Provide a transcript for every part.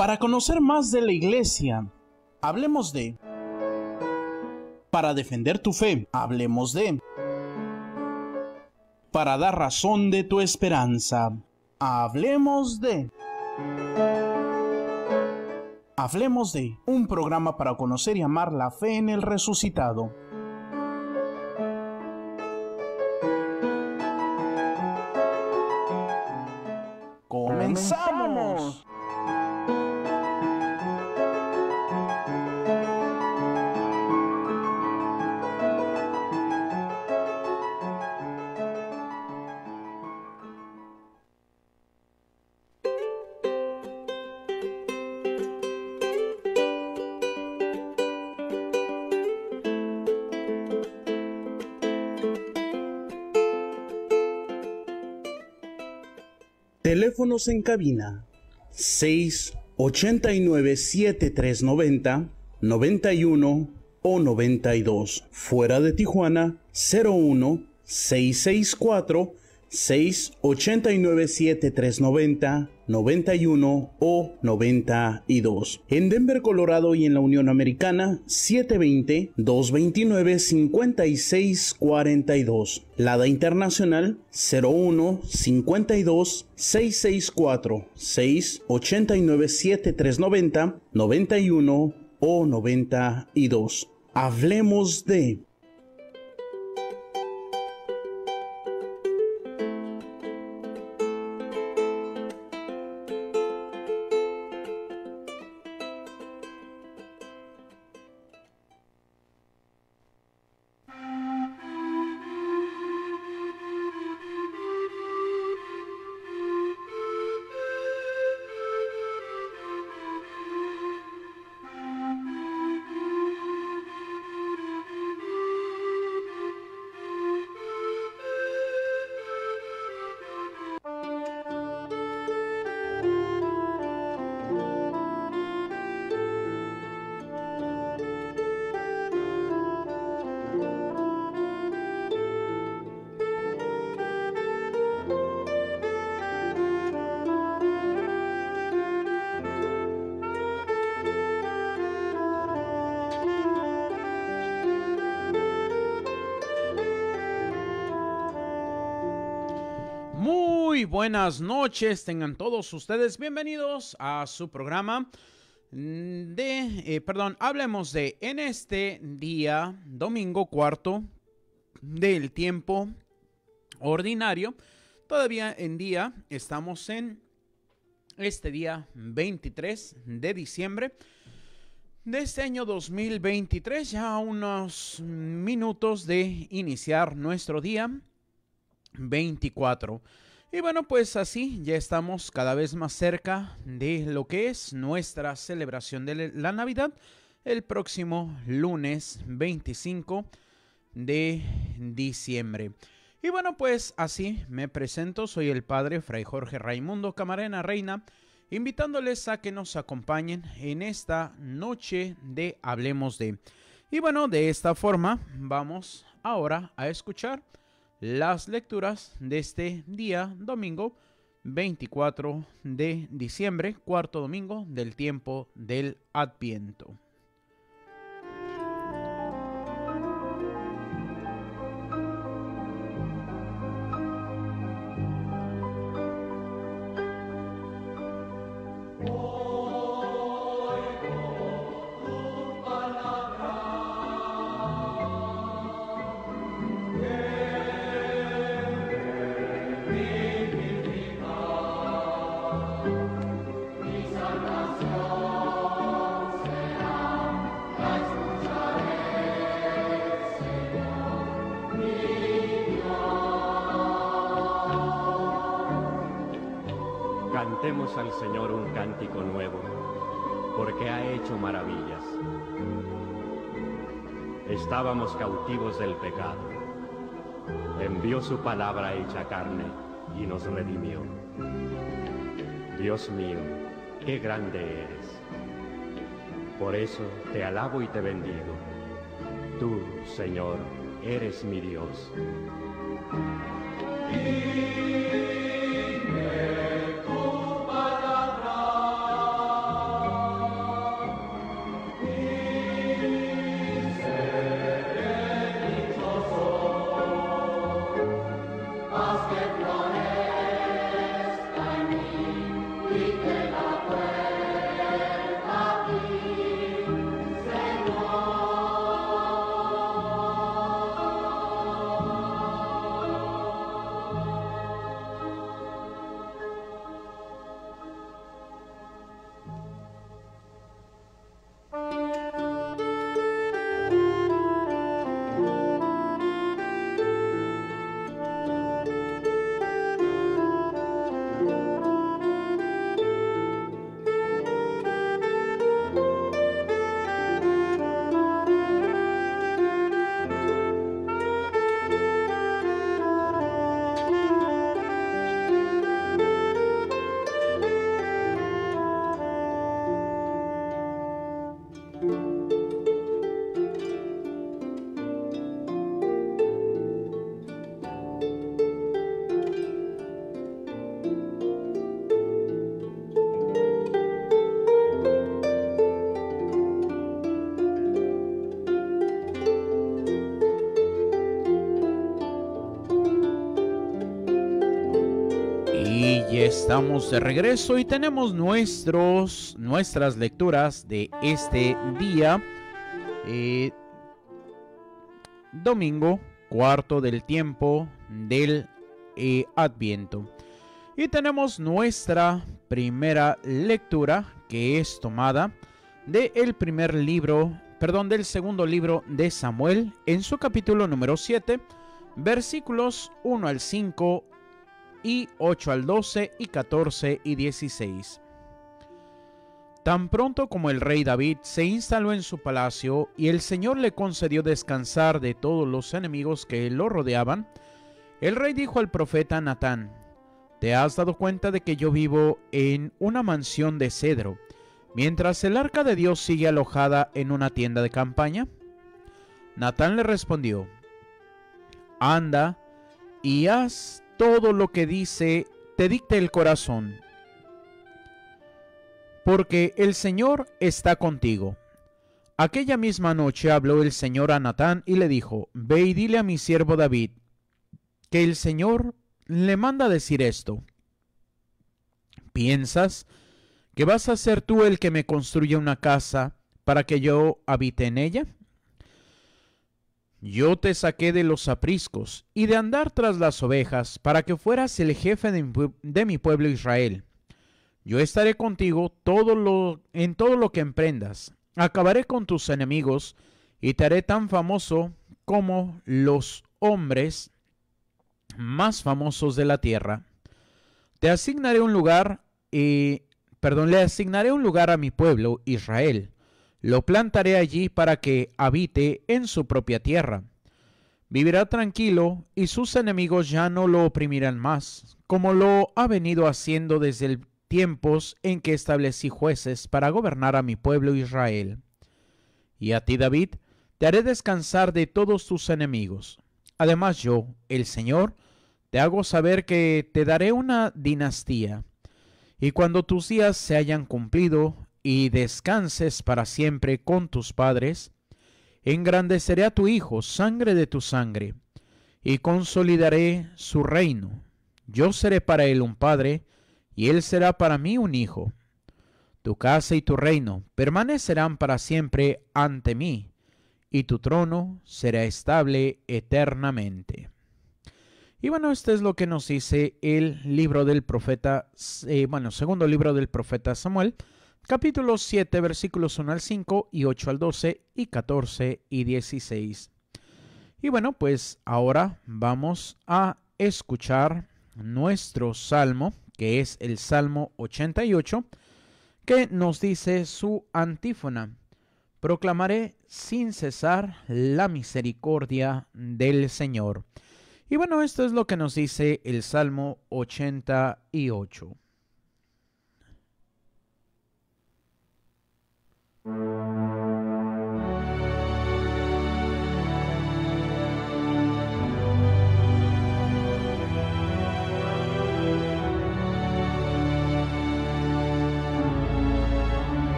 Para conocer más de la Iglesia, hablemos de. Para defender tu fe, hablemos de. Para dar razón de tu esperanza, hablemos de. Hablemos de un programa para conocer y amar la fe en el resucitado. ¡Comenzamos! Teléfonos en cabina 689-7390, 91 o 92. Fuera de Tijuana 01-664-689-7390, 91 o 92. En Denver, Colorado y en la Unión Americana 720-229-5642. Lada Internacional 01-52-664-689-7390, 91 o 92. Hablemos de. Muy buenas noches, tengan todos ustedes bienvenidos a su programa hablemos de en este día, domingo cuarto del tiempo ordinario. Todavía en día, estamos en este día 23 de diciembre de este año 2023, ya a unos minutos de iniciar nuestro día 24. Y bueno, pues así ya estamos cada vez más cerca de lo que es nuestra celebración de la Navidad el próximo lunes 25 de diciembre. Y bueno, pues así me presento, soy el padre Fray Jorge Raimundo Camarena Reina, invitándoles a que nos acompañen en esta noche de Hablemos de. Y bueno, de esta forma vamos ahora a escuchar las lecturas de este día domingo 24 de diciembre, cuarto domingo del tiempo del Adviento. Cantemos al Señor un cántico nuevo, porque ha hecho maravillas. Estábamos cautivos del pecado. Envió su palabra hecha carne y nos redimió. Dios mío, qué grande eres. Por eso te alabo y te bendigo. Tú, Señor, eres mi Dios. Dime tu palabra. Ya estamos de regreso y tenemos nuestras lecturas de este día, domingo, cuarto del tiempo del Adviento. Y tenemos nuestra primera lectura, que es tomada del segundo libro de Samuel, en su capítulo número 7, versículos 1 al 5 y 8 al 12 y 14 y 16. Tan pronto como el rey David se instaló en su palacio y el Señor le concedió descansar de todos los enemigos que lo rodeaban, el rey dijo al profeta Natán: ¿te has dado cuenta de que yo vivo en una mansión de cedro, mientras el arca de Dios sigue alojada en una tienda de campaña? Natán le respondió: anda y haz todo lo que te dicte el corazón, porque el Señor está contigo. Aquella misma noche habló el Señor a Natán y le dijo: ve y dile a mi siervo David que el Señor le manda decir esto: ¿piensas que vas a ser tú el que me construya una casa para que yo habite en ella? Yo te saqué de los apriscos y de andar tras las ovejas para que fueras el jefe de mi pueblo Israel. Yo estaré contigo en todo lo que emprendas. Acabaré con tus enemigos y te haré tan famoso como los hombres más famosos de la tierra. Le asignaré un lugar a mi pueblo Israel. Lo plantaré allí para que habite en su propia tierra. Vivirá tranquilo y sus enemigos ya no lo oprimirán más, como lo ha venido haciendo desde tiempos en que establecí jueces para gobernar a mi pueblo Israel. Y a ti, David, te haré descansar de todos tus enemigos. Además yo, el Señor, te hago saber que te daré una dinastía. Y cuando tus días se hayan cumplido y descanses para siempre con tus padres, engrandeceré a tu hijo, sangre de tu sangre, y consolidaré su reino. Yo seré para él un padre, y él será para mí un hijo. Tu casa y tu reino permanecerán para siempre ante mí, y tu trono será estable eternamente. Y bueno, esto es lo que nos dice el libro del profeta, segundo libro del profeta Samuel, capítulo 7, versículos 1 al 5 y 8 al 12 y 14 y 16. Y bueno, pues ahora vamos a escuchar nuestro salmo, que es el Salmo 88, que nos dice su antífona: proclamaré sin cesar la misericordia del Señor. Y bueno, esto es lo que nos dice el Salmo 88.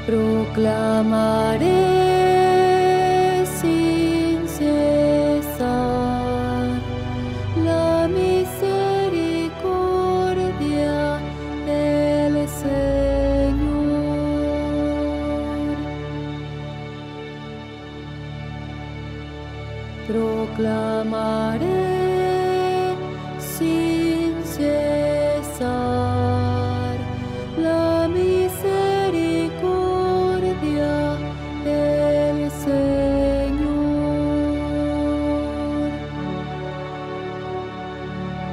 Proclamaré sin cesar la misericordia del Señor. Proclamaré sin cesar la misericordia del Señor.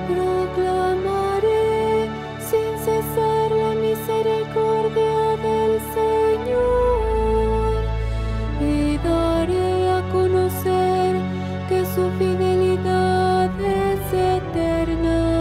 Proclamaré sin cesar la misericordia del Señor y daré a conocer que su fidelidad es eterna.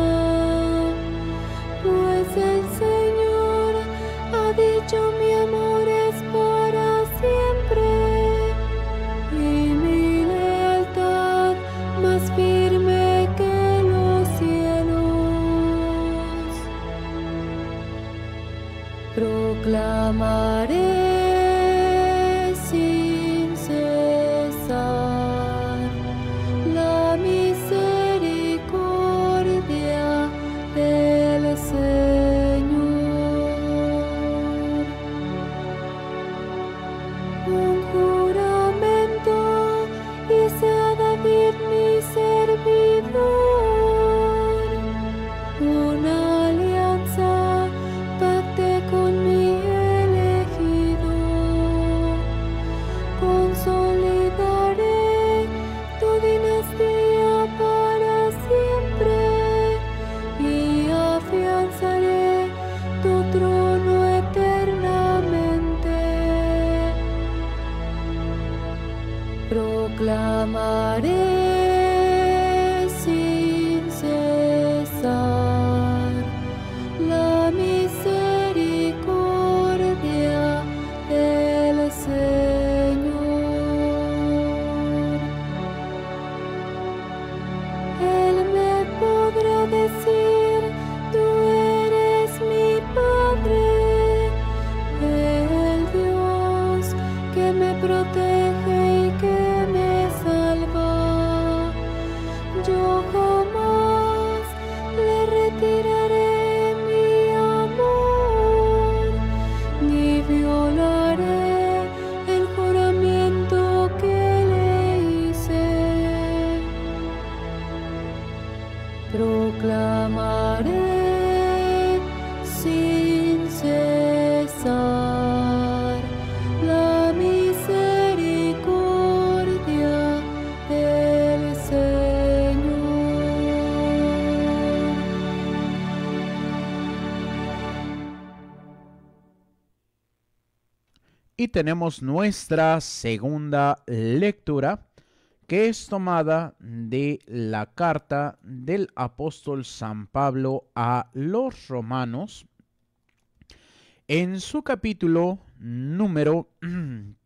proclamaré sin cesar la misericordia del Señor. Él me podrá decir: tú eres mi Padre, el Dios que me protege y que me salva. Yo jamás le retiraré mi amor, ni violaré el juramento que le hice. Proclamaré sin cesar la misericordia del Señor. Y tenemos nuestra segunda lectura, que es tomada de la carta del apóstol San Pablo a los Romanos, en su capítulo número, en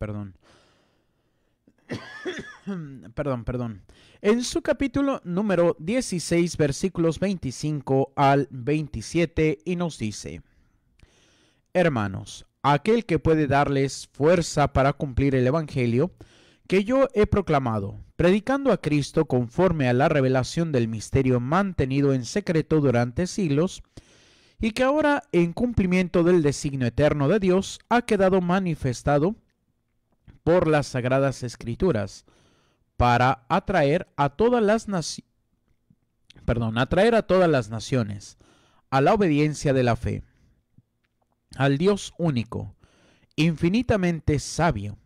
su capítulo número 16, versículos 25 al 27, y nos dice: Hermanos, aquel que puede darles fuerza para cumplir el evangelio que yo he proclamado, predicando a Cristo conforme a la revelación del misterio mantenido en secreto durante siglos, y que ahora, en cumplimiento del designio eterno de Dios, ha quedado manifestado por las Sagradas Escrituras, para atraer a todas las naciones a la obediencia de la fe, al Dios único, infinitamente sabio.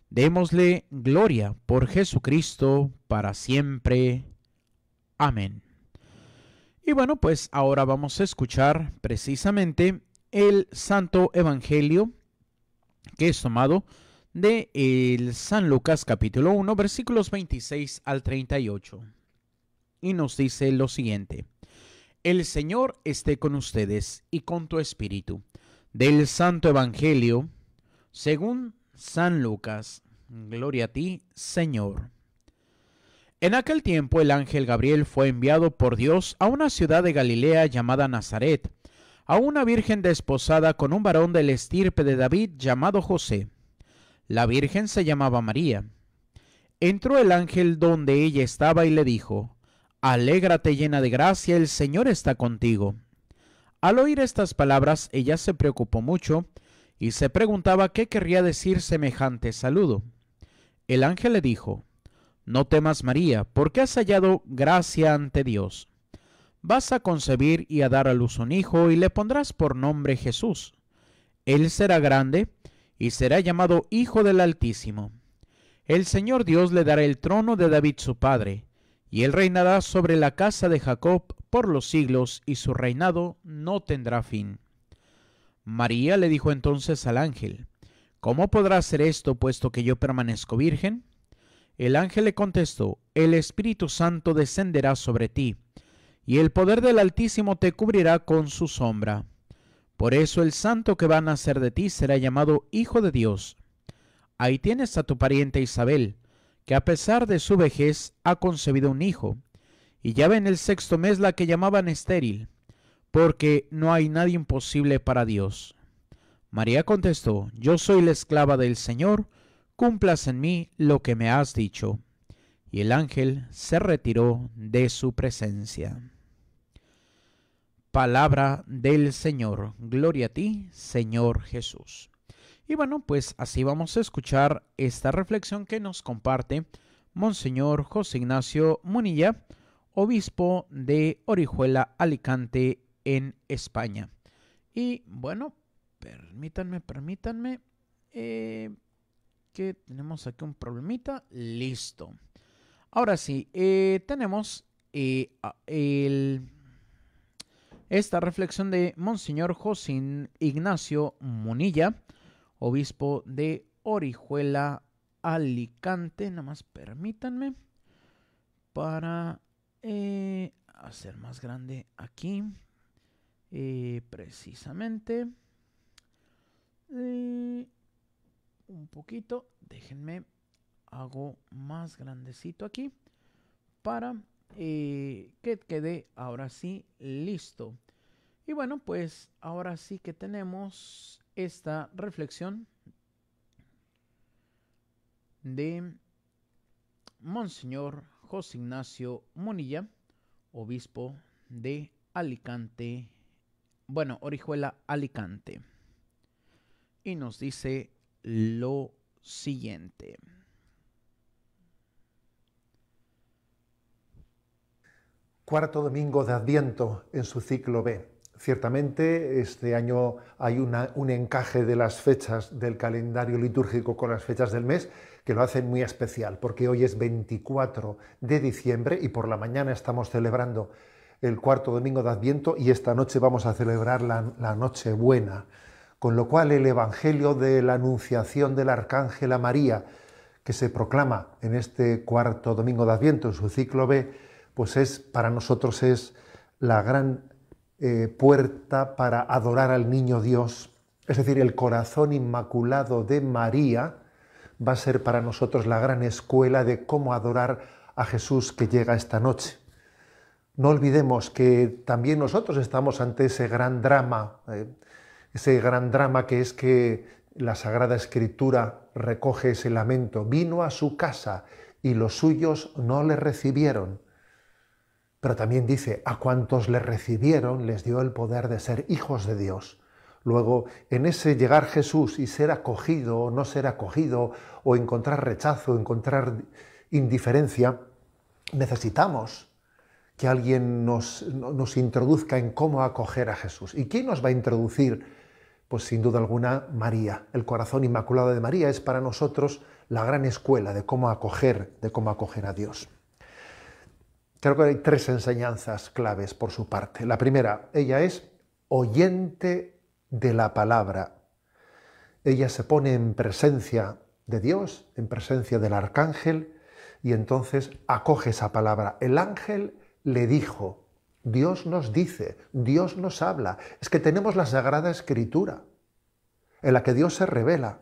Démosle gloria por Jesucristo para siempre. Amén. Y bueno, pues ahora vamos a escuchar precisamente el Santo Evangelio, que es tomado de el San Lucas capítulo 1, versículos 26 al 38. Y nos dice lo siguiente: El Señor esté con ustedes y con tu espíritu. Del Santo Evangelio según San Lucas. Gloria a ti, Señor. En aquel tiempo el ángel Gabriel fue enviado por Dios a una ciudad de Galilea llamada Nazaret, a una virgen desposada con un varón de la estirpe de David llamado José. La virgen se llamaba María. Entró el ángel donde ella estaba y le dijo: Alégrate, llena de gracia, el Señor está contigo. Al oír estas palabras, ella se preocupó mucho y se preguntaba qué querría decir semejante saludo. El ángel le dijo: No temas, María, porque has hallado gracia ante Dios. Vas a concebir y a dar a luz un hijo, y le pondrás por nombre Jesús. Él será grande y será llamado Hijo del Altísimo. El Señor Dios le dará el trono de David su padre, y él reinará sobre la casa de Jacob por los siglos, y su reinado no tendrá fin. María le dijo entonces al ángel: ¿Cómo podrá ser esto, puesto que yo permanezco virgen? El ángel le contestó: El Espíritu Santo descenderá sobre ti, y el poder del Altísimo te cubrirá con su sombra. Por eso el santo que va a nacer de ti será llamado Hijo de Dios. Ahí tienes a tu pariente Isabel, que a pesar de su vejez ha concebido un hijo, y ya va en el 6º mes la que llamaban estéril, porque no hay nadie imposible para Dios. María contestó: Yo soy la esclava del Señor, cumplas en mí lo que me has dicho. Y el ángel se retiró de su presencia. Palabra del Señor. Gloria a ti, Señor Jesús. Y bueno, pues así vamos a escuchar esta reflexión que nos comparte Monseñor José Ignacio Munilla, obispo de Orihuela, Alicante, en España. Y bueno, permítanme, que tenemos aquí un problemita. Listo. Ahora sí, tenemos esta reflexión de Monseñor José Ignacio Munilla, obispo de Orihuela, Alicante. Nada más permítanme para hacer más grande aquí. Precisamente. Un poquito. Déjenme. Hago más grandecito aquí. Para que quede ahora sí listo. Y bueno, pues ahora sí que tenemos esta reflexión de Monseñor José Ignacio Munilla, obispo de Alicante, bueno, Orihuela, Alicante. Y nos dice lo siguiente. Cuarto domingo de Adviento en su ciclo B. Ciertamente este año hay un encaje de las fechas del calendario litúrgico con las fechas del mes que lo hacen muy especial, porque hoy es 24 de diciembre y por la mañana estamos celebrando el cuarto domingo de Adviento y esta noche vamos a celebrar la Nochebuena, con lo cual el Evangelio de la Anunciación del Arcángel a María, que se proclama en este cuarto domingo de Adviento en su ciclo B, pues para nosotros es la gran puerta para adorar al niño Dios, es decir, el corazón inmaculado de María va a ser para nosotros la gran escuela de cómo adorar a Jesús que llega esta noche. No olvidemos que también nosotros estamos ante ese gran drama que es que la Sagrada Escritura recoge ese lamento. Vino a su casa y los suyos no le recibieron. Pero también dice, a cuantos le recibieron les dio el poder de ser hijos de Dios. Luego, en ese llegar Jesús y ser acogido o no ser acogido, o encontrar rechazo, encontrar indiferencia, necesitamos que alguien nos introduzca en cómo acoger a Jesús. ¿Y quién nos va a introducir? Pues sin duda alguna María. El corazón inmaculado de María es para nosotros la gran escuela de cómo acoger a Dios. Creo que hay tres enseñanzas claves por su parte. La primera, ella es oyente de la palabra. Ella se pone en presencia de Dios, en presencia del arcángel, y entonces acoge esa palabra. El ángel le dijo, Dios nos dice, Dios nos habla. Es que tenemos la Sagrada Escritura, en la que Dios se revela.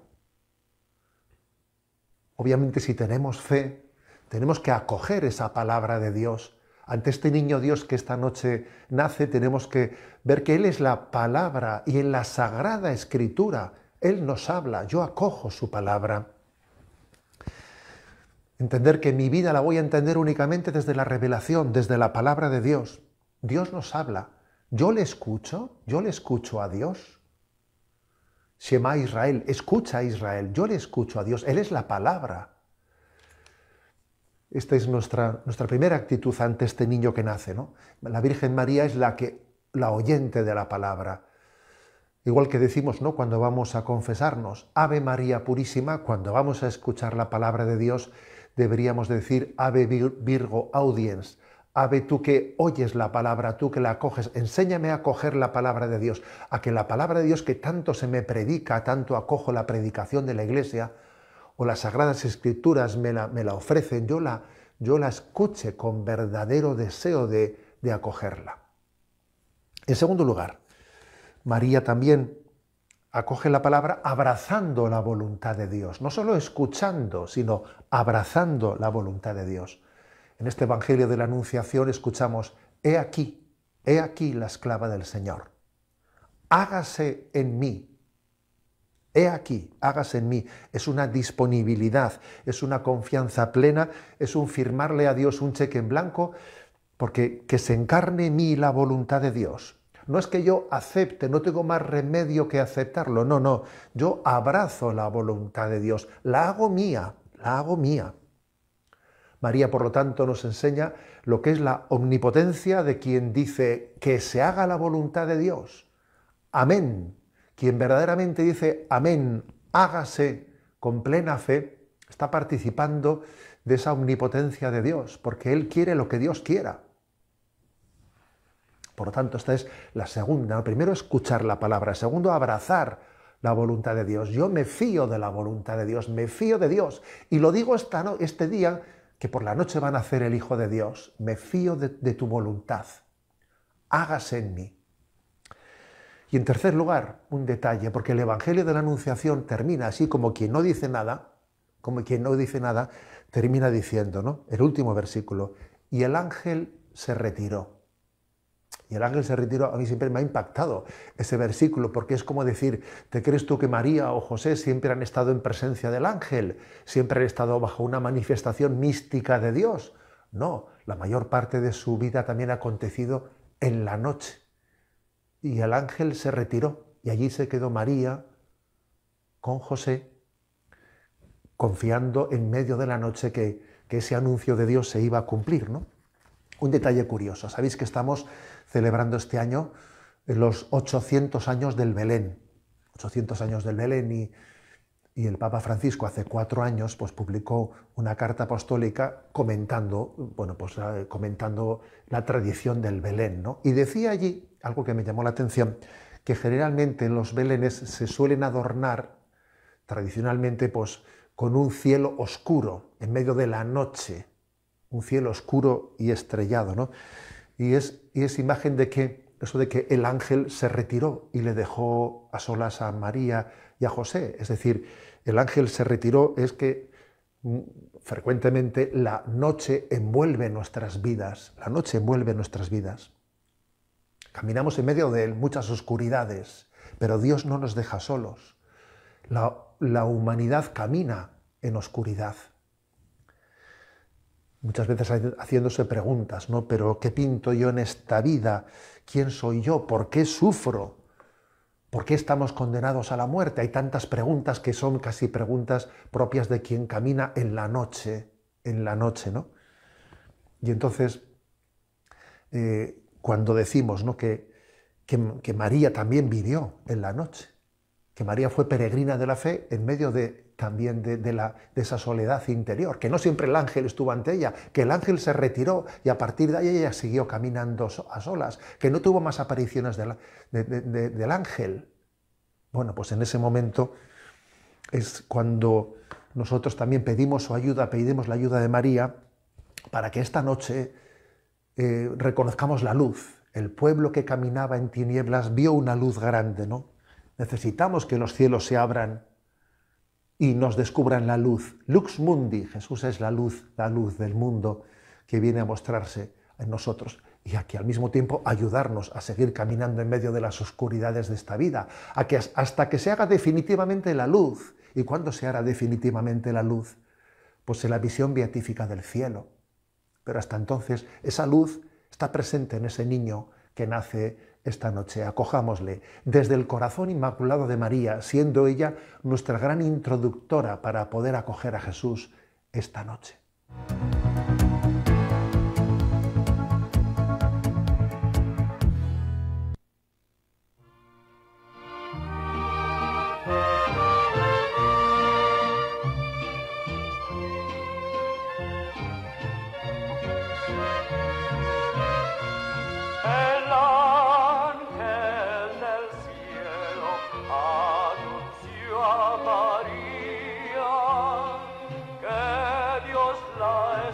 Obviamente, si tenemos fe, tenemos que acoger esa palabra de Dios. Ante este niño Dios que esta noche nace, tenemos que ver que Él es la palabra y en la Sagrada Escritura Él nos habla. Yo acojo su palabra. Entender que mi vida la voy a entender únicamente desde la revelación, desde la palabra de Dios. Dios nos habla. Yo le escucho a Dios. Shema Israel, escucha a Israel. Yo le escucho a Dios. Él es la palabra. Esta es nuestra primera actitud ante este niño que nace, ¿no? La Virgen María es la oyente de la palabra. Igual que decimos, ¿no?, cuando vamos a confesarnos, Ave María Purísima, cuando vamos a escuchar la palabra de Dios, deberíamos decir Ave Virgo Audiens. Ave, tú que oyes la palabra, tú que la acoges, enséñame a acoger la palabra de Dios, a que la palabra de Dios que tanto se me predica, tanto acojo la predicación de la Iglesia, o las Sagradas Escrituras me la ofrecen, yo la escuche con verdadero deseo de acogerla. En segundo lugar, María también acoge la palabra abrazando la voluntad de Dios, no solo escuchando, sino abrazando la voluntad de Dios. En este Evangelio de la Anunciación escuchamos, he aquí la esclava del Señor, hágase en mí. He aquí, hágase en mí. Es una disponibilidad, es una confianza plena, es un firmarle a Dios un cheque en blanco, porque que se encarne en mí la voluntad de Dios. No es que yo acepte, no tengo más remedio que aceptarlo, no. Yo abrazo la voluntad de Dios, la hago mía. María, por lo tanto, nos enseña lo que es la omnipotencia de quien dice que se haga la voluntad de Dios. Amén. Quien verdaderamente dice amén, hágase con plena fe, está participando de esa omnipotencia de Dios, porque Él quiere lo que Dios quiera. Por lo tanto, esta es la segunda. Primero, escuchar la palabra. Segundo, abrazar la voluntad de Dios. Yo me fío de la voluntad de Dios, me fío de Dios. Y lo digo este día, que por la noche va a nacer el Hijo de Dios. Me fío de tu voluntad. Hágase en mí. Y en tercer lugar, un detalle, porque el Evangelio de la Anunciación termina así como quien no dice nada, termina diciendo, ¿no? El último versículo, y el ángel se retiró. Y el ángel se retiró, a mí siempre me ha impactado ese versículo, porque es como decir, ¿te crees tú que María o José siempre han estado en presencia del ángel? ¿Siempre han estado bajo una manifestación mística de Dios? No, la mayor parte de su vida también ha acontecido en la noche. Y el ángel se retiró, y allí se quedó María con José, confiando en medio de la noche que ese anuncio de Dios se iba a cumplir, ¿no? Un detalle curioso, sabéis que estamos celebrando este año los 800 años del Belén. 800 años del Belén y el Papa Francisco hace 4 años pues, publicó una carta apostólica comentando la tradición del Belén, ¿no? Y decía allí, algo que me llamó la atención, que generalmente en los Belenes se suelen adornar tradicionalmente pues, con un cielo oscuro en medio de la noche, un cielo oscuro y estrellado, ¿no? Y es imagen de que el ángel se retiró y le dejó a solas a María y a José. Es decir, el ángel se retiró, es que frecuentemente la noche envuelve nuestras vidas. La noche envuelve nuestras vidas. Caminamos en medio de muchas oscuridades, pero Dios no nos deja solos. La humanidad camina en oscuridad. Muchas veces haciéndose preguntas, ¿no? ¿Pero qué pinto yo en esta vida? ¿Quién soy yo? ¿Por qué sufro? ¿Por qué estamos condenados a la muerte? Hay tantas preguntas que son casi preguntas propias de quien camina en la noche, ¿no? Y entonces, cuando decimos, ¿no? que María también vivió en la noche, que María fue peregrina de la fe en medio también de esa soledad interior, que no siempre el ángel estuvo ante ella, que el ángel se retiró y a partir de ahí ella siguió caminando a solas, que no tuvo más apariciones del ángel. Bueno, pues en ese momento es cuando nosotros también pedimos su ayuda, pedimos la ayuda de María para que esta noche reconozcamos la luz. El pueblo que caminaba en tinieblas vio una luz grande, ¿no? Necesitamos que los cielos se abran y nos descubran la luz. Lux mundi, Jesús es la luz del mundo que viene a mostrarse en nosotros y a que al mismo tiempo ayudarnos a seguir caminando en medio de las oscuridades de esta vida, hasta que se haga definitivamente la luz. ¿Y cuándo se hará definitivamente la luz? Pues en la visión beatífica del cielo. Pero hasta entonces esa luz está presente en ese niño que nace esta noche. Acojámosle desde el corazón inmaculado de María, siendo ella nuestra gran introductora para poder acoger a Jesús esta noche. María, que Dios la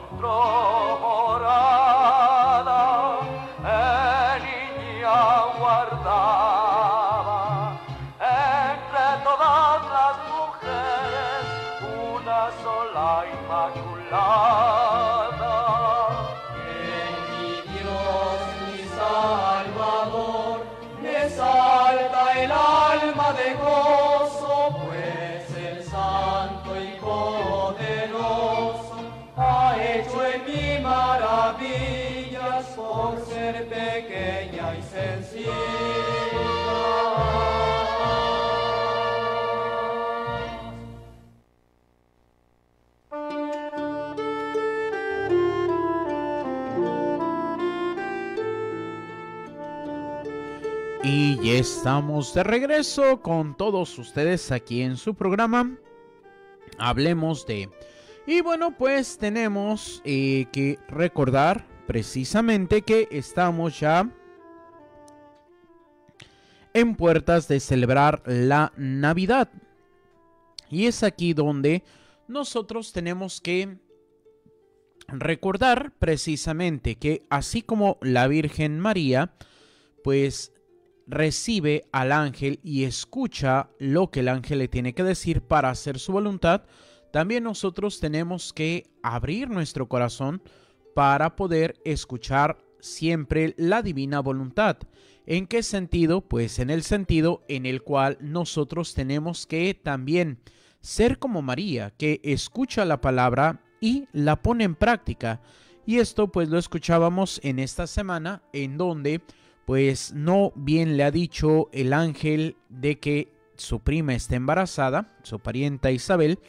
encontró morada, niña guardaba entre todas las mujeres una sola inmaculada. En mi Dios, mi Salvador, me salta el alma de gozo, pues el Santo y Poderoso ha hecho en mí maravillas por ser pequeña y sencilla. Y ya estamos de regreso con todos ustedes aquí en su programa Hablemos de... Y bueno, pues tenemos que recordar precisamente que estamos ya en puertas de celebrar la Navidad. Y es aquí donde nosotros tenemos que recordar precisamente que así como la Virgen María, pues recibe al ángel y escucha lo que el ángel le tiene que decir para hacer su voluntad, también nosotros tenemos que abrir nuestro corazón para poder escuchar siempre la divina voluntad. ¿En qué sentido? Pues en el sentido en el cual nosotros tenemos que también ser como María, que escucha la palabra y la pone en práctica. Y esto pues lo escuchábamos en esta semana, en donde pues no bien le ha dicho el ángel de que su prima está embarazada, su parienta Isabel,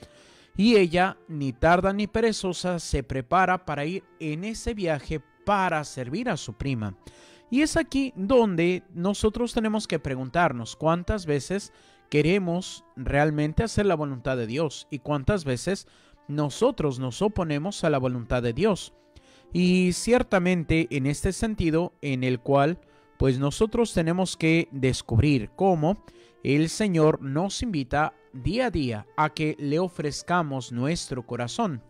y ella ni tarda ni perezosa se prepara para ir en ese viaje para servir a su prima. Y es aquí donde nosotros tenemos que preguntarnos cuántas veces queremos realmente hacer la voluntad de Dios y cuántas veces nosotros nos oponemos a la voluntad de Dios. Y ciertamente en este sentido en el cual pues nosotros tenemos que descubrir cómo el Señor nos invita día a día a que le ofrezcamos nuestro corazón.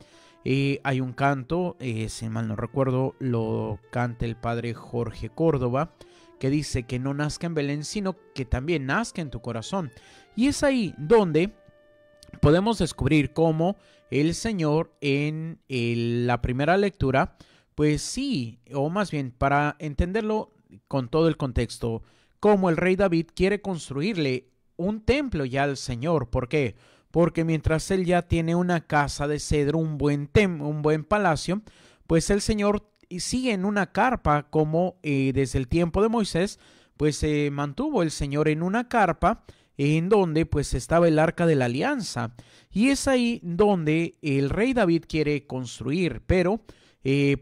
Hay un canto, si mal no recuerdo, lo canta el padre Jorge Córdoba, que dice que no nazca en Belén, sino que también nazca en tu corazón. Y es ahí donde podemos descubrir cómo el Señor en la primera lectura, pues sí, o más bien para entenderlo con todo el contexto, como el rey David quiere construirle un templo ya al Señor. ¿Por qué? Porque mientras él ya tiene una casa de cedro, un buen palacio, pues el Señor sigue en una carpa como desde el tiempo de Moisés, pues se mantuvo el Señor en una carpa en donde pues estaba el arca de la alianza. Y es ahí donde el rey David quiere construir, pero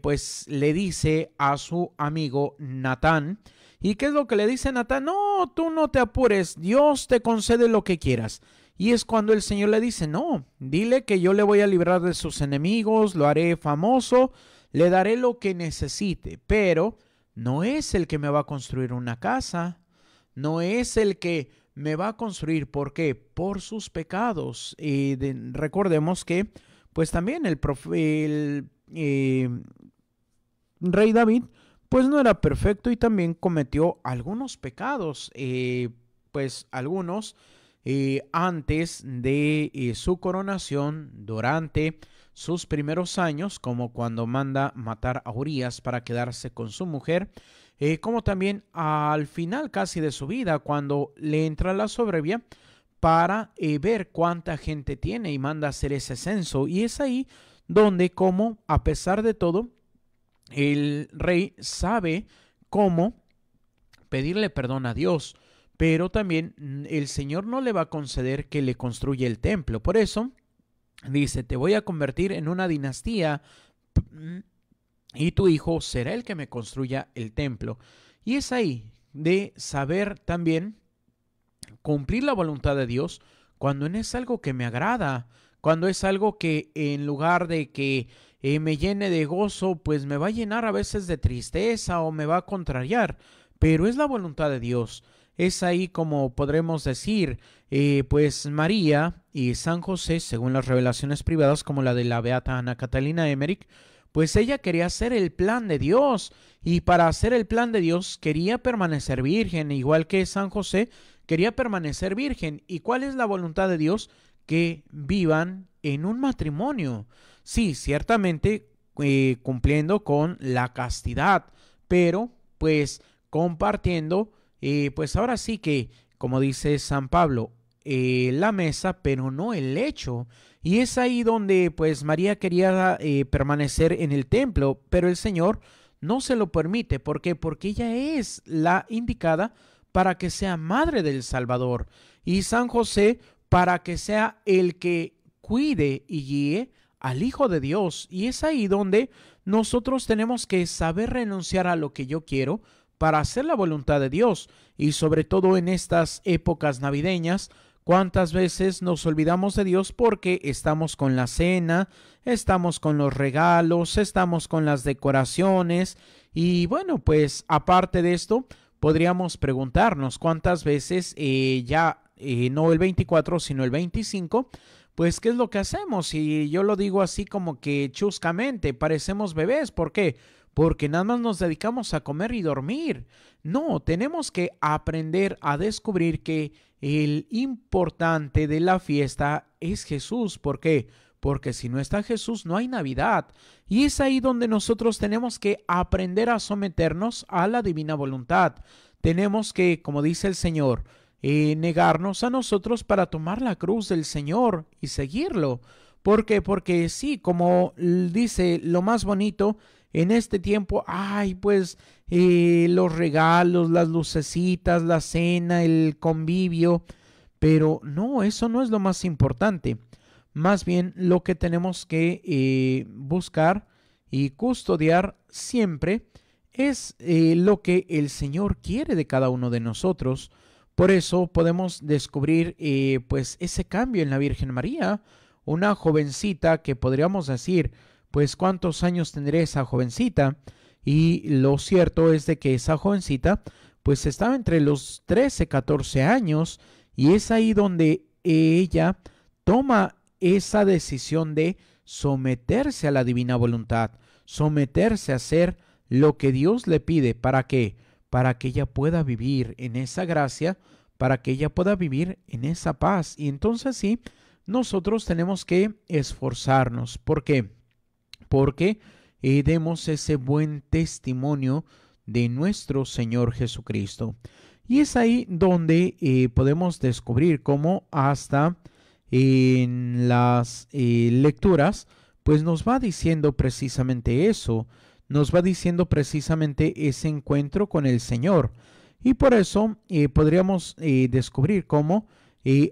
pues le dice a su amigo Natán. ¿Y qué es lo que le dice Natán? No, tú no te apures, Dios te concede lo que quieras. Y es cuando el Señor le dice, no, dile que yo le voy a librar de sus enemigos, lo haré famoso, le daré lo que necesite, pero no es el que me va a construir una casa, no es el que me va a construir. ¿Por qué? Por sus pecados. Recordemos que pues también el rey David pues no era perfecto y también cometió algunos pecados, pues algunos antes de su coronación, durante sus primeros años, como cuando manda matar a Urías para quedarse con su mujer, como también al final casi de su vida, cuando le entra la soberbia para ver cuánta gente tiene y manda hacer ese censo. Y es ahí donde, como a pesar de todo, el rey sabe cómo pedirle perdón a Dios, pero también el Señor no le va a conceder que le construya el templo. Por eso dice, te voy a convertir en una dinastía y tu hijo será el que me construya el templo. Y es ahí de saber también cumplir la voluntad de Dios cuando no es algo que me agrada, cuando es algo que en lugar de que me llene de gozo, pues me va a llenar a veces de tristeza o me va a contrariar, pero es la voluntad de Dios. Es ahí como podremos decir, pues María y San José, según las revelaciones privadas como la de la beata Ana Catalina Emmerich, Pues ella quería hacer el plan de Dios, y para hacer el plan de Dios quería permanecer virgen, igual que San José quería permanecer virgen. ¿Y cuál es la voluntad de Dios? Que vivan en un matrimonio. Sí, ciertamente cumpliendo con la castidad, pero pues compartiendo, pues ahora sí que, como dice San Pablo, la mesa, pero no el lecho. Y es ahí donde pues María quería permanecer en el templo, pero el Señor no se lo permite. ¿Por qué? Porque ella es la indicada para que sea madre del Salvador, y San José para que sea el que cuide y guíe al Hijo de Dios. Y es ahí donde nosotros tenemos que saber renunciar a lo que yo quiero para hacer la voluntad de Dios. Y sobre todo en estas épocas navideñas, ¿cuántas veces nos olvidamos de Dios porque estamos con la cena, estamos con los regalos, estamos con las decoraciones? Y bueno, pues aparte de esto, podríamos preguntarnos cuántas veces no el 24, sino el 25, pues ¿qué es lo que hacemos? Y yo lo digo así como que chuscamente, parecemos bebés. ¿Por qué? Porque nada más nos dedicamos a comer y dormir. No, tenemos que aprender a descubrir que el importante de la fiesta es Jesús. ¿Por qué? Porque si no está Jesús, no hay Navidad. Y es ahí donde nosotros tenemos que aprender a someternos a la divina voluntad. Tenemos que, como dice el Señor, negarnos a nosotros para tomar la cruz del Señor y seguirlo. ¿Por qué? Porque sí, como dice, lo más bonito en este tiempo, pues los regalos, las lucecitas, la cena, el convivio, pero no, eso no es lo más importante. Más bien lo que tenemos que buscar y custodiar siempre es lo que el Señor quiere de cada uno de nosotros. Por eso podemos descubrir pues ese cambio en la Virgen María, una jovencita que podríamos decir, pues ¿cuántos años tendría esa jovencita? Y lo cierto es de que esa jovencita pues estaba entre los 13, 14 años, y es ahí donde ella toma esa decisión de someterse a la divina voluntad, someterse a hacer lo que Dios le pide. ¿Para qué? Para que ella pueda vivir en esa gracia, para que ella pueda vivir en esa paz. Y entonces sí, nosotros tenemos que esforzarnos. ¿Por qué? Porque demos ese buen testimonio de nuestro Señor Jesucristo. Y es ahí donde podemos descubrir cómo hasta en las lecturas pues nos va diciendo precisamente eso, nos va diciendo precisamente ese encuentro con el Señor. Y por eso podríamos descubrir cómo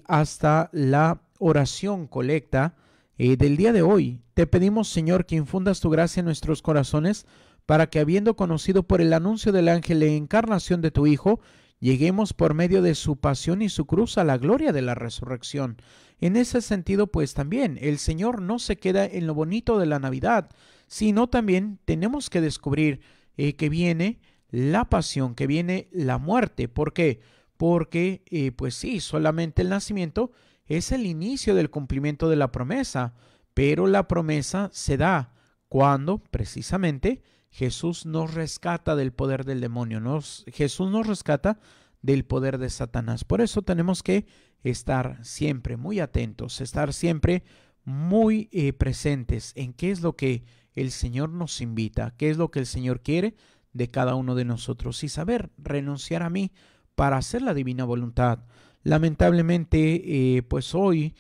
hasta la oración colecta del día de hoy, te pedimos, Señor, que infundas tu gracia en nuestros corazones, para que, habiendo conocido por el anuncio del ángel la encarnación de tu Hijo, lleguemos por medio de su pasión y su cruz a la gloria de la resurrección. En ese sentido, pues también el Señor no se queda en lo bonito de la Navidad, sino también tenemos que descubrir que viene la pasión, que viene la muerte. ¿Por qué? Porque, pues sí, solamente el nacimiento es el inicio del cumplimiento de la promesa, pero la promesa se da cuando precisamente Jesús nos rescata del poder del demonio, Jesús nos rescata del poder de Satanás. Por eso tenemos que estar siempre muy atentos, estar siempre muy presentes en qué es lo que el Señor nos invita, qué es lo que el Señor quiere de cada uno de nosotros, y saber renunciar a mí para hacer la divina voluntad. Lamentablemente, pues hoy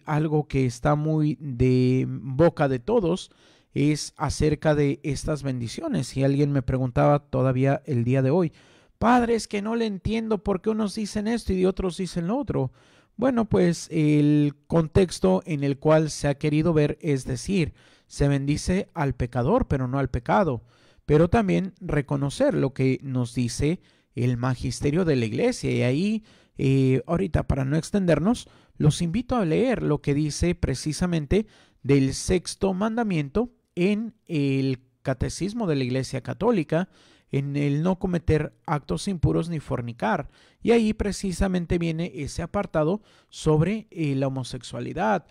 algo que está muy de boca de todos es acerca de estas bendiciones. Y alguien me preguntaba todavía el día de hoy, Padre, es que no le entiendo por qué unos dicen esto y otros dicen lo otro. Bueno, pues el contexto en el cual se ha querido ver es decir, se bendice al pecador, pero no al pecado. Pero también reconocer lo que nos dice el magisterio de la Iglesia. Y ahí, ahorita para no extendernos, los invito a leer lo que dice precisamente del sexto mandamiento en el Catecismo de la Iglesia Católica, en el no cometer actos impuros ni fornicar. Y ahí precisamente viene ese apartado sobre la homosexualidad.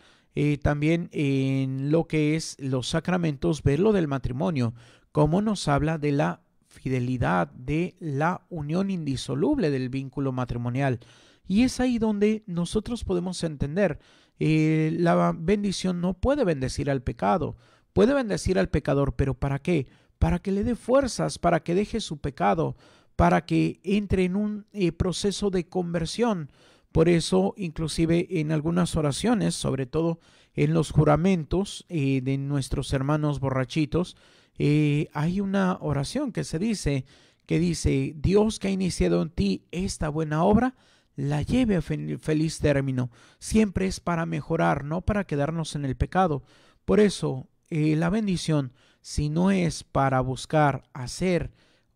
también en lo que es los sacramentos, ver lo del matrimonio, cómo nos habla de la fidelidad, de la unión indisoluble del vínculo matrimonial. Y es ahí donde nosotros podemos entender, la bendición no puede bendecir al pecado, puede bendecir al pecador, pero ¿para qué? Para que le dé fuerzas, para que deje su pecado, para que entre en un proceso de conversión. Por eso, inclusive en algunas oraciones, sobre todo en los juramentos de nuestros hermanos borrachitos, hay una oración que dice, Dios que ha iniciado en ti esta buena obra, la lleve a feliz término. Siempre es para mejorar, no para quedarnos en el pecado. Por eso, la bendición, si no es para buscar hacer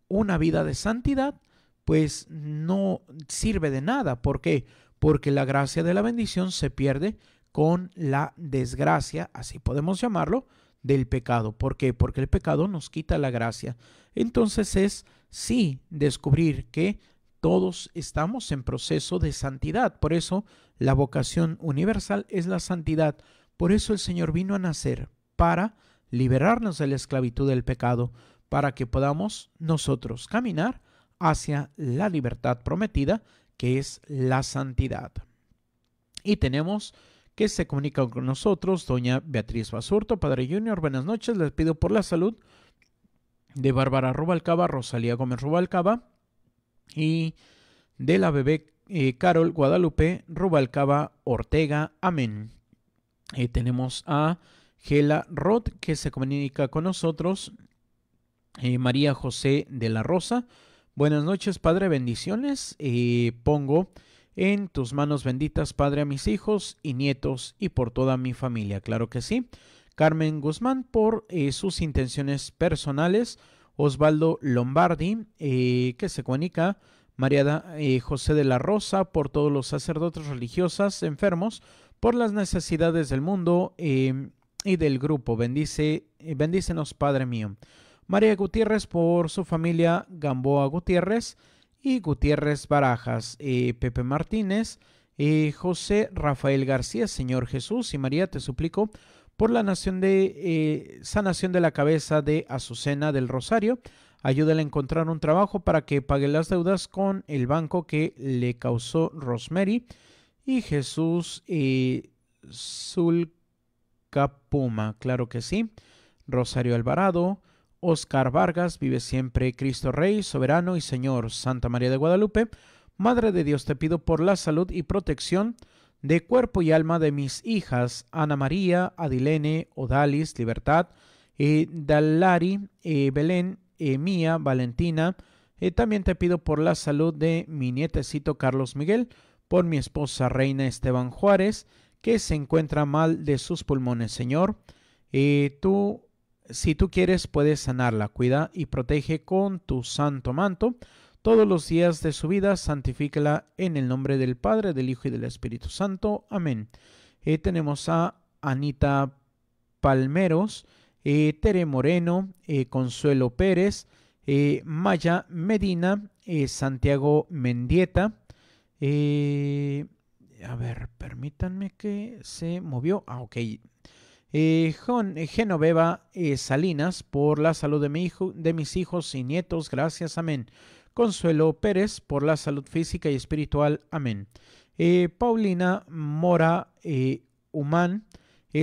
una vida de santidad, pues no sirve de nada. ¿Por qué? Porque la gracia de la bendición se pierde con la desgracia, así podemos llamarlo, del pecado. ¿Por qué? Porque el pecado nos quita la gracia. Entonces es, sí, descubrir que todos estamos en proceso de santidad. Por eso la vocación universal es la santidad. Por eso el Señor vino a nacer, para liberarnos de la esclavitud del pecado, para que podamos nosotros caminar hacia la libertad prometida, que es la santidad. Y tenemos que se comunica con nosotros doña Beatriz Basurto. Padre Junior, buenas noches, les pido por la salud de Bárbara Rubalcaba, Rosalía Gómez Rubalcaba y de la bebé Carol Guadalupe Rubalcaba Ortega. Amén. Tenemos a Gela Roth, que se comunica con nosotros. María José de la Rosa. Buenas noches, Padre, bendiciones. Pongo en tus manos benditas, Padre, a mis hijos y nietos y por toda mi familia. Claro que sí. Carmen Guzmán, por sus intenciones personales. Osvaldo Lombardi, que se comunica. María José de la Rosa, por todos los sacerdotes religiosas enfermos, por las necesidades del mundo y del grupo. Bendícenos, Padre mío. María Gutiérrez, por su familia Gamboa Gutiérrez y Gutiérrez Barajas. Pepe Martínez, José Rafael García, Señor Jesús y María, te suplico por la sanación de la cabeza de Azucena del Rosario. Ayúdale a encontrar un trabajo para que pague las deudas con el banco que le causó Rosemary. Y Jesús Zulcapuma, claro que sí. Rosario Alvarado, Oscar Vargas, vive siempre Cristo Rey, soberano y Señor. Santa María de Guadalupe, Madre de Dios, te pido por la salud y protección de cuerpo y alma de mis hijas, Ana María, Adilene, Odalis, Libertad, Dalari, Belén, Mía, Valentina. También te pido por la salud de mi nietecito Carlos Miguel, por mi esposa Reina Esteban Juárez, que se encuentra mal de sus pulmones. Señor, si tú quieres, puedes sanarla. Cuida y protege con tu santo manto todos los días de su vida. Santifícala en el nombre del Padre, del Hijo y del Espíritu Santo. Amén. Tenemos a Anita Palmeros, Tere Moreno, Consuelo Pérez, Maya Medina, Santiago Mendieta. A ver, permítanme que se movió. Ok. Genoveva Salinas, por la salud de mis hijos y nietos. Gracias. Amén. Consuelo Pérez, por la salud física y espiritual. Amén. Paulina Mora Humán.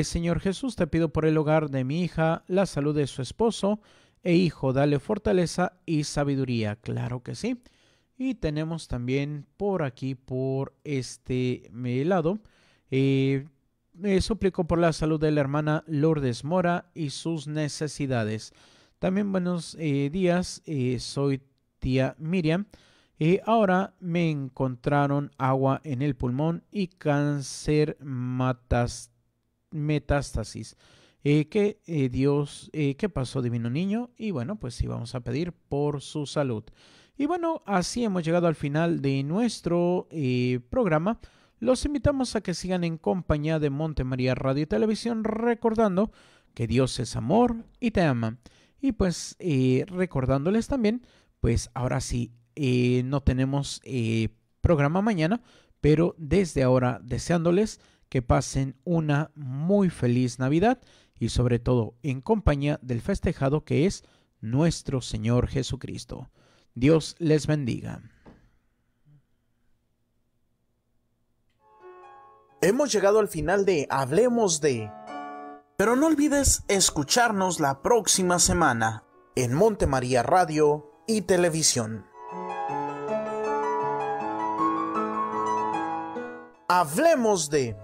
Señor Jesús, te pido por el hogar de mi hija, la salud de su esposo e hijo. Dale fortaleza y sabiduría. Claro que sí. Y tenemos también por aquí, por este lado, suplico por la salud de la hermana Lourdes Mora y sus necesidades. También buenos días, soy tía Miriam. Ahora me encontraron agua en el pulmón y cáncer metástasis. ¿Qué pasó, divino niño? Y bueno, pues sí, vamos a pedir por su salud. Y bueno, así hemos llegado al final de nuestro programa. Los invitamos a que sigan en compañía de Monte María Radio y Televisión, recordando que Dios es amor y te ama. Y pues recordándoles también, pues ahora sí, no tenemos programa mañana, pero desde ahora deseándoles que pasen una muy feliz Navidad y sobre todo en compañía del festejado que es nuestro Señor Jesucristo. Dios les bendiga. Hemos llegado al final de Hablemos de... Pero no olvides escucharnos la próxima semana en Monte María Radio y Televisión. Hablemos de...